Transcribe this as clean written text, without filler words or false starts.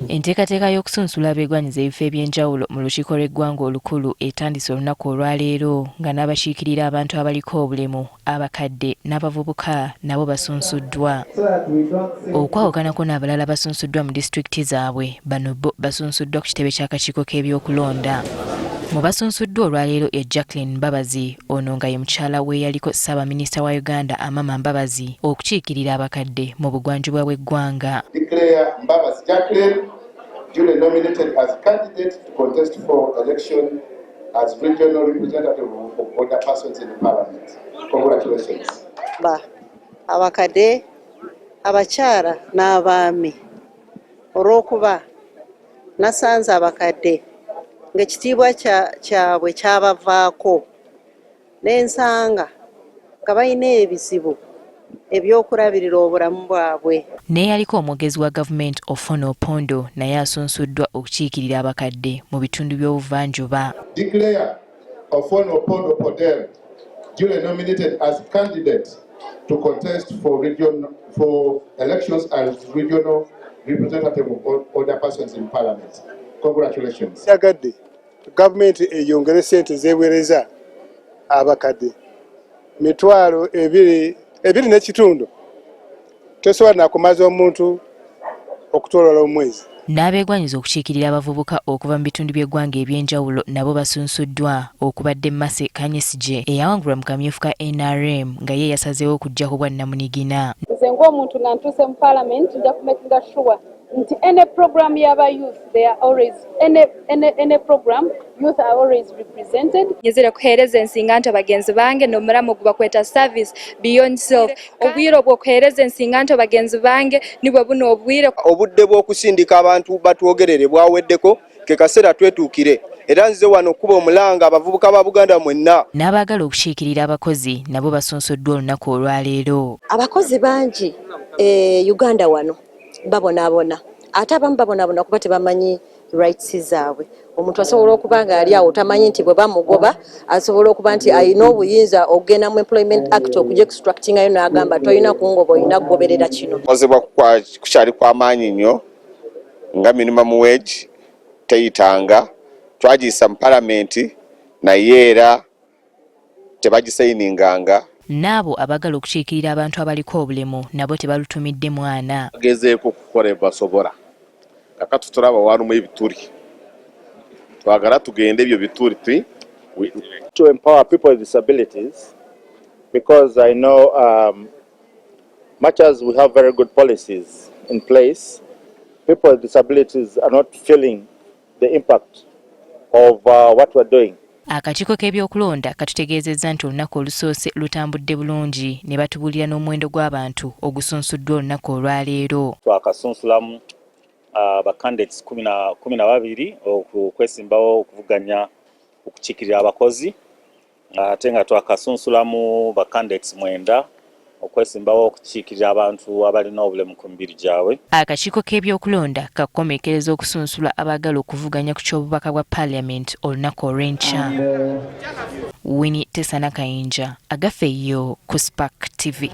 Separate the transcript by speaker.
Speaker 1: Enteekateeka y'okusunsula abeegwanyiza ebifo eby'enjawulo mu lukiiko lw'eggwanga olukulu etandise olunaku olwaleero nga n'abakiikirira abantu abaliko obulemu, abakadde n'abavubuka nabo basunsuddwa. Okwawukanako n'abalala basunsuddwa mu disitulikiti zaabwe, bano bo basunsuddwa ku kitebe ky'akakiiko k'ebyokulonda. Mu basunsuddwa olwaleero ye Jacqueline Mbabazi, ono nga ye mukyala w'eyaliko Ssaabaminisita wa Uganda Amama Mbabazi okukiikirira abakadde mu bugwanjuba bw'eggwanga.
Speaker 2: Declare Mbabazi Jacqueline duly nominated as candidate to contest for election as regional representative of older persons in the parliament. Congratulations.
Speaker 3: Abakadde, abakyala n'abaami olw'okuba nasanze abakadde ng'ekitiibwa kyabwe kyabavaako n'ensanga nga balina ebizibu ebyokulabirira obulamu bwabwe.
Speaker 1: N'eyaliko omwogezi wa gavumenti Ofono Opondo naye asunsuddwa okukiikirira abakadde mu bitundu by'obuvanjuba.
Speaker 2: Declare Ofono Opondo Podel duly nominated as candidate to contest for elections as regional representative of older persons in parliament. Congratulations.
Speaker 4: Yagadde gavumenti eyongere ssente z'eweereza abakadde mitwalo ebiri n'ekitundu tosobola nakumaza omuntu okutwala omwezi.
Speaker 1: N'abeegwanyiza okukiikirira abavubuka okuva mu bitundu by'eggwanga eby'enjawulo nabo basunsuddwa okubadde Mase Kanyesije eyawangulwa mu kamyufu ka NRM nga ye yasazeewo okujja ku bwannamunigina.
Speaker 5: Nze ng'omuntu nga ntuuse mu parliament nja kumakinga sure nti any program y'aba youth they are always any program youth are always represented.
Speaker 6: Nyezera kuheereza ensinga nti abagenzi bange n'omulamu gubakweta service beyond self. Obwire obw'okuheereza ensinga nti abagenzi bange nibwe buno obudde
Speaker 7: bw'okusindika abantu batwogerere bwaweddeko ke kaseera twetuukire. Era nze wano okuba omulanga abavubuka ba Buganda mwenna.
Speaker 1: N'abaagala okukiikirira abakozi nabo basunsuddwa olunaku olwaleero.
Speaker 3: Abakozi bangi Uganda wano babonaabona ate abamu babonaabona kuba tebamanyi rights zaabwe. Omuntu asobola okuba nga ali awo tamanyi nti bwe bamugoba asobola okuba nti alina obuyinza okugenda mu Employment Act okujja extractingayo n'agamba tolina kungoba olina kugoberera kino.
Speaker 7: Kozebwa kukyali kw'amaanyi nnyo nga minimum wage teyitanga twagiyisa mu palamenti naye era tebagisayininganga.
Speaker 1: N'abo abagala okukiikirira abantu abaliko obulemu nabo tebalutumidde mwana.
Speaker 8: Bagezeeko okukola ebasobola kakati tulaba walumu ebituli twagala tugende ebyo bituli
Speaker 9: to empower people with disabilities because I know much as we have very good policies in place, people with disabilities are not feeling the impact of what we're doing.
Speaker 1: Akakiiko k'ebyokulonda katutegeezezza nti olunaku olusoose lutambudde bulungi ne batubuulira n'omuwendo gw'abantu ogusunsuddwa olunaku olwaleero.
Speaker 9: Twakasunsulamu candidates 12 okwesimbawo okuvuganya okukiikirira abakozi ate nga twakasunsulamu candidates 9 okwesimbawo okukiikirira abantu abalina obulemu ku mibiri gyabwe.
Speaker 1: Akakiiko k'ebyokulonda kakomekkereza okusunsula abaagala okuvuganya ku ky'obubaka bwa Parliament olunaku olw'enkya. Winnie Tesana Kayinja, agaffe yo ku Spark TV.